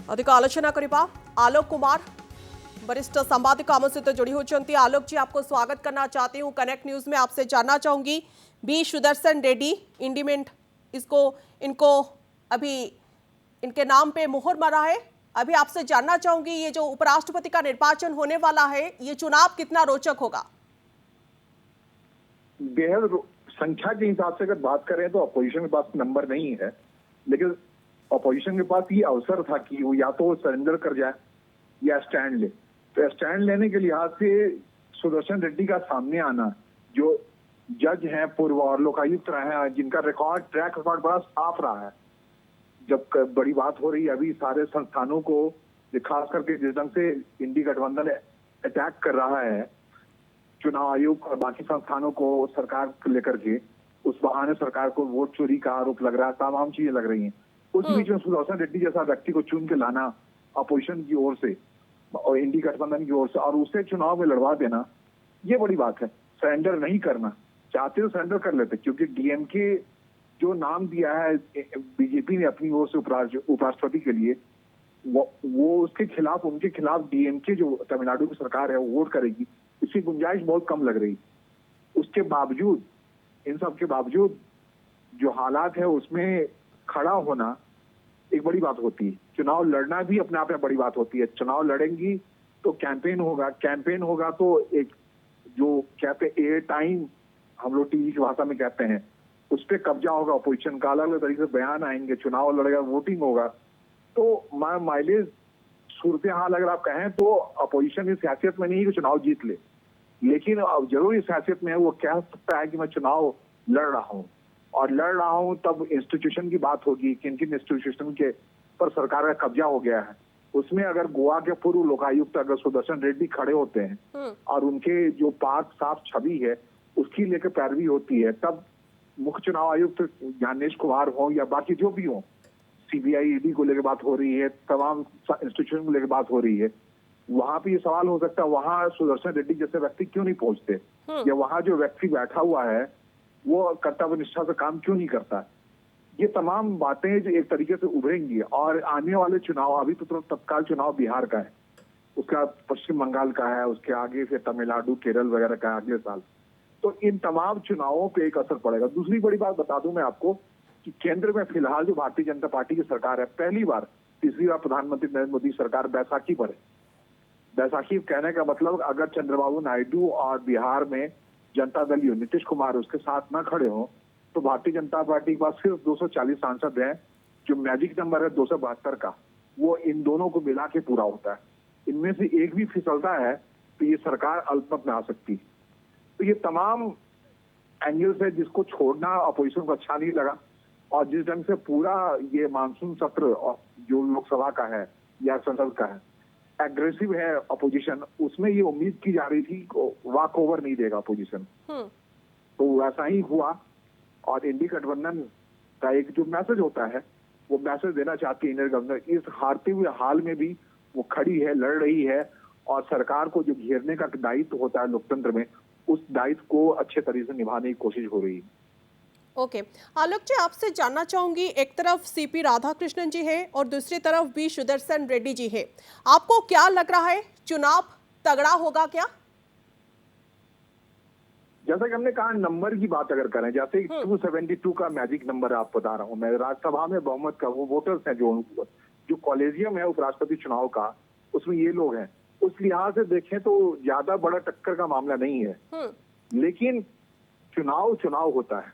अधिक आलोचना करिबा आलोक कुमार वरिष्ठ संवाददाता आम सहित जोड़ी होती। आलोक जी, आपको स्वागत करना चाहती हूँ कनेक्ट न्यूज में। आपसे जानना चाहूंगी बी सुदर्शन रेड्डी इंडिमेंट इनको अभी इनके नाम पे मुहर मरा है। अभी आपसे जानना चाहूंगी ये जो उपराष्ट्रपति का निर्वाचन होने वाला है, ये चुनाव कितना रोचक होगा? बेहद संख्या के हिसाब से अगर बात करें तो अपोजिशन के पास नंबर नहीं है, लेकिन अपोजिशन के पास ये अवसर था कि वो या तो वो सरेंडर कर जाए या स्टैंड ले। तो स्टैंड लेने के लिहाज से सुदर्शन रेड्डी का सामने आना, जो जज हैं पूर्व और लोकायुक्त रहे हैं, जिनका ट्रैक रिकॉर्ड बड़ा साफ रहा है। जब बड़ी बात हो रही है अभी सारे संस्थानों को, खास करके जिस ढंग से इंडी गठबंधन अटैक कर रहा है चुनाव आयोग और बाकी संस्थानों को सरकार को लेकर के, उस बहाने सरकार को वोट चोरी का आरोप लग रहा है, तमाम चीजें लग रही हैं। उस बीच में सुदर्शन रेड्डी जैसा व्यक्ति को चुन के लाना अपोजिशन की ओर से और इंडी गठबंधन की ओर से और उसे चुनाव में लड़वा देना, ये बड़ी बात है। सरेंडर नहीं करना चाहते तो सरेंडर कर लेते, क्योंकि डीएमके जो नाम दिया है बीजेपी ने अपनी ओर से उपराष्ट्रपति के लिए, वो उसके खिलाफ, उनके खिलाफ डीएमके जो तमिलनाडु की सरकार है वो वोट करेगी, इसकी गुंजाइश बहुत कम लग रही। उसके बावजूद, इन सब के बावजूद जो हालात है उसमें खड़ा होना एक बड़ी बात होती है। चुनाव लड़ना भी अपने आप में बड़ी बात होती है। चुनाव लड़ेंगी तो कैंपेन होगा तो एक जो कहते एयर टाइम हम लोग टीवी की भाषा में कहते हैं, उस पर कब्जा होगा अपोजिशन का, अलग अलग तरीके से बयान आएंगे, चुनाव लड़ेगा, वोटिंग होगा। तो माइलेज सूरत हाल अगर आप कहें तो अपोजिशन इस हैसियत में नहीं है कि चुनाव जीत ले, लेकिन अब जरूर इस हैसियत में है वो कह सकता है कि मैं चुनाव लड़ रहा हूँ, और लड़ रहा हूँ तब इंस्टीट्यूशन की बात होगी, किन किन इंस्टीट्यूशन के पर सरकार का कब्जा हो गया है। उसमें अगर गोवा के पूर्व लोकायुक्त अगर सुदर्शन रेड्डी खड़े होते हैं और उनके जो पाक साफ छवि है उसकी लेकर पैरवी होती है, तब मुख्य चुनाव आयुक्त ज्ञानेश कुमार हो या बाकी जो भी हो, सीबीआई ईडी को लेकर बात हो रही है, तमाम इंस्टीट्यूशन को लेकर बात हो रही है, वहां पे ये सवाल हो सकता है वहां सुदर्शन रेड्डी जैसे व्यक्ति क्यों नहीं पहुंचते, या वहां जो व्यक्ति बैठा हुआ है वो कर्तव्य निष्ठा से काम क्यों नहीं करता। ये तमाम बातें जो एक तरीके से उभरेंगी, और आने वाले चुनाव, अभी तो तत्काल चुनाव बिहार का है, उसका पश्चिम बंगाल का है, उसके आगे फिर तमिलनाडु, केरल वगैरह का अगले साल। तो इन तमाम चुनावों पे एक असर पड़ेगा। दूसरी बड़ी बात बता दूं मैं आपको कि केंद्र में फिलहाल जो भारतीय जनता पार्टी की सरकार है, पहली बार, तीसरी बार प्रधानमंत्री नरेंद्र मोदी सरकार बैसाखी पर है। बैसाखी कहने का मतलब, अगर चंद्रबाबू नायडू और बिहार में जनता दल यू नीतीश कुमार उसके साथ ना खड़े हो तो भारतीय जनता पार्टी के पास सिर्फ 240 सांसद हैं। जो मैजिक नंबर है 272 का, वो इन दोनों को मिला के पूरा होता है। इनमें से एक भी फिसलता है तो ये सरकार अल्पमत में आ सकती है। तो ये तमाम एंगल्स है जिसको छोड़ना अपोजिशन को अच्छा नहीं लगा, और जिस ढंग से पूरा ये मानसून सत्र जो लोकसभा का है या संसद का है एग्रेसिव है अपोजिशन, उसमें ये उम्मीद की जा रही थी वॉक ओवर नहीं देगा अपोजिशन, तो वैसा ही हुआ। और इंडी गठबंधन का एक जो मैसेज होता है वो मैसेज देना चाहती है इंडियन गवर्नमेंट, इस हारते हुए हाल में भी वो खड़ी है, लड़ रही है, और सरकार को जो घेरने का दायित्व होता है लोकतंत्र में, उस दायित्व को अच्छे तरीके से निभाने की कोशिश हो रही है। ओके आलोक जी, आपसे जानना चाहूंगी, एक तरफ सीपी राधाकृष्णन जी है और दूसरी तरफ बी सुदर्शन रेड्डी जी है, आपको क्या लग रहा है, चुनाव तगड़ा होगा क्या? जैसा कि हमने कहा, नंबर की बात अगर करें, जैसे 272 का मैजिक नंबर आप बता रहा हूं मैं, राज्यसभा में बहुमत का, वो वोटर्स हैं जो कॉलेजियम है उपराष्ट्रपति चुनाव का, उसमें ये लोग हैं। उस लिहाज से देखें तो ज्यादा बड़ा टक्कर का मामला नहीं है, लेकिन चुनाव होता है,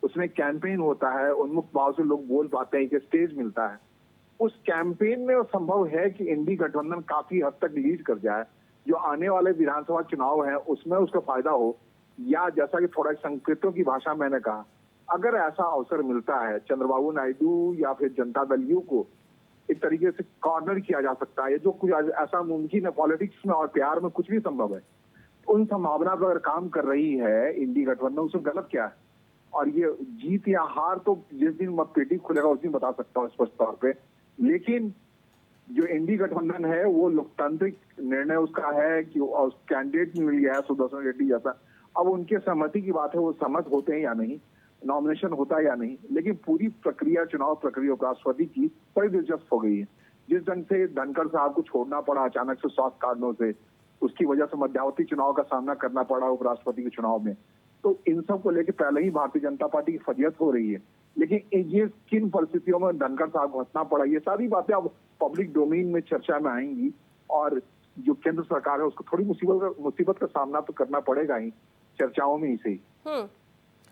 उसमें कैंपेन होता है, उन्मुख भाव से लोग बोल पाते हैं कि स्टेज मिलता है। उस कैंपेन में संभव है कि इंडी गठबंधन काफी हद तक लीड कर जाए, जो आने वाले विधानसभा चुनाव है उसमें उसका फायदा हो, या जैसा कि थोड़ा संकेतों की भाषा मैंने कहा, अगर ऐसा अवसर मिलता है चंद्रबाबू नायडू या फिर जनता दल यू को एक तरीके से कॉर्नर किया जा सकता है, जो कुछ ऐसा मुमकिन है, पॉलिटिक्स में और प्यार में कुछ भी संभव है, उन संभावना पर अगर काम कर रही है इंडी गठबंधन, उसमें गलत क्या है। और ये जीत या हार तो जिस दिन मतपेटी खुलेगा उस दिन बता सकता हूँ स्पष्ट तौर पे, लेकिन जो इंडी गठबंधन है वो लोकतांत्रिक निर्णय उसका है कि कैंडिडेट मिल गया है सुदर्शन रेड्डी जैसा। अब उनके सहमति की बात है, वो सहमत होते हैं या नहीं, नॉमिनेशन होता है या नहीं, लेकिन पूरी प्रक्रिया, चुनाव प्रक्रिया उपराष्ट्रपति की बड़ी दिलचस्प हो गई है। जिस ढंग से धनखड़ साहब को छोड़ना पड़ा अचानक से स्वास्थ्य कारणों से, उसकी वजह से मध्यावधि चुनाव का सामना करना पड़ा उपराष्ट्रपति के चुनाव में, तो इन सब को लेकर पहले ही भारतीय जनता पार्टी की फजियत हो रही है। लेकिन ये किन परिस्थितियों में धनखड़ साहब को हंसना पड़ा, ये सारी बातें अब पब्लिक डोमेन में चर्चा में आएंगी और जो केंद्र सरकार है उसको थोड़ी मुसीबत का सामना तो करना पड़ेगा ही, चर्चाओं में ही से ही।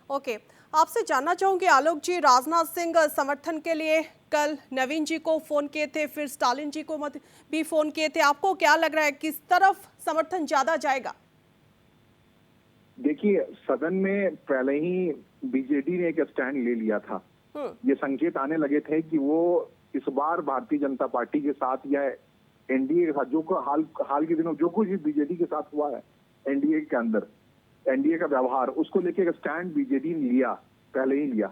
ओके, आपसे जानना चाहूंगी आलोक जी, राजनाथ सिंह समर्थन के लिए कल नवीन जी को फोन किए थे, फिर स्टालिन जी को भी फोन किए थे। आपको क्या लग रहा है किस तरफ समर्थन ज्यादा जाएगा? देखिए, सदन में पहले ही बीजेडी ने एक स्टैंड ले लिया था। ये संकेत आने लगे थे कि वो इस बार भारतीय जनता पार्टी के साथ या एनडीए के साथ जो हाल के दिनों जो कुछ भी बीजेडी के साथ हुआ है एनडीए के अंदर, एनडीए का व्यवहार, उसको लेके एक स्टैंड बीजेडी ने लिया, पहले ही लिया।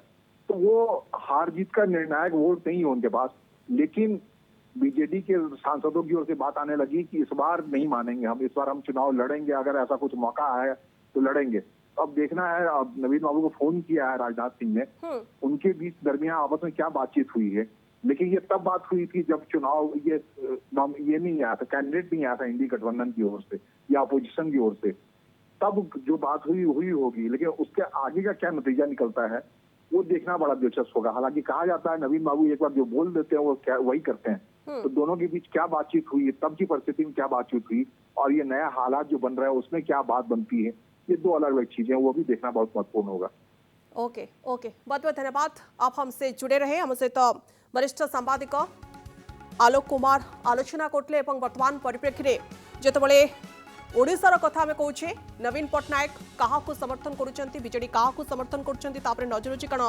तो वो हार जीत का निर्णायक वोट नहीं है उनके पास, लेकिन बीजेडी के सांसदों की ओर से बात आने लगी कि इस बार नहीं मानेंगे हम, इस बार हम चुनाव लड़ेंगे, अगर ऐसा कुछ मौका आया तो लड़ेंगे। अब देखना है, अब नवीन बाबू को फोन किया है राजनाथ सिंह ने, उनके बीच दरमियान आपस में क्या बातचीत हुई है। लेकिन ये तब बात हुई थी जब चुनाव ये नहीं आया था, कैंडिडेट नहीं आया था इंडी गठबंधन की ओर से या अपोजिशन की ओर से, तब जो बात हुई होगी। लेकिन उसके आगे का क्या नतीजा निकलता है वो देखना बड़ा दिलचस्प होगा। हालांकि कहा जाता है नवीन बाबू एक बार जो बोल देते हैं वो क्या वही करते हैं, तो दोनों के बीच क्या बातचीत हुई, तब की परिस्थिति में क्या बातचीत हुई और ये नया हालात जो बन रहा है उसमें क्या बात बनती है, ये दो अलग अलग चीजें, वो भी देखना बहुत महत्वपूर्ण होगा। ओके, बहुत बहुत धन्यवाद, आप हमसे जुड़े रहे। हमसे तो वरिष्ठ सांबादिक आलोक कुमार आलोचना करते और वर्तमान परिप्रेक्षी जिते ओडिशार कथा आम कहे नवीन पट्टनायक क्या समर्थन करुँच, बीजेडी क्या समर्थन कर नजर अच्छी, कारण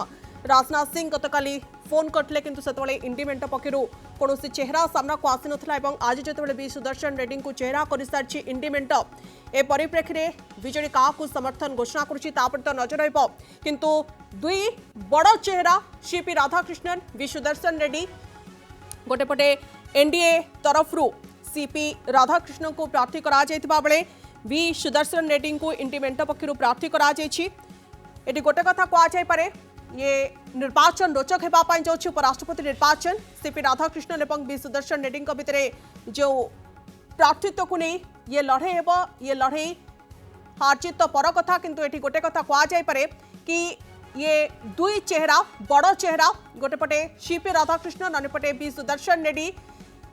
राजनाथ सिंह गतकाली फोन करते किंतु से इंडी मेंट पक्षर कौन चेहरा सामना को आसी ना। आज जो बी सुदर्शन रेड्डी को चेहरा कर सारी इंडी मेंट ए परिप्रेक्षी में बीजेडी क्या समर्थन घोषणा कर तो नजर रु दुई बड़ चेहरा सीपी राधाकृष्णन वी सुदर्शन रेड्डी गोटेपटे एनडीए तरफ सीपी राधाकृष्णन को प्रार्थी करा बेले वी सुदर्शन रेड्डी को इंडी मेंट पक्षर प्रार्थी करा ये गोटे कथा कहुपे ये निर्वाचन रोचक होगापी जाऊँगी। उपराष्ट्रपति निर्वाचन सीपी राधाकृष्णन और वी सुदर्शन रेड्डी भितर जो प्रार्थित्व को नहीं ये लड़े ये लड़े हारजीत तो पर कथा, किंतु ये गोटे कथा कहुपे कि ये दुई चेहरा बड़ चेहरा गोटेपटे सीपी राधाकृष्णन अन्यपटे वी सुदर्शन रेड्डी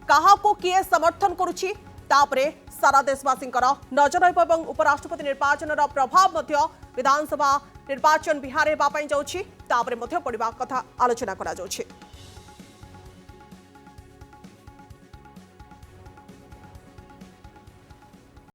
क्या किए समर्थन करुच्ची सारा देशवासी नजर रही। उपराष्ट्रपति निर्वाचन प्रभाव विधानसभा निर्वाचन बिहार होगापी जाऊँगी पड़ा कथा आलोचना करा जाउछि।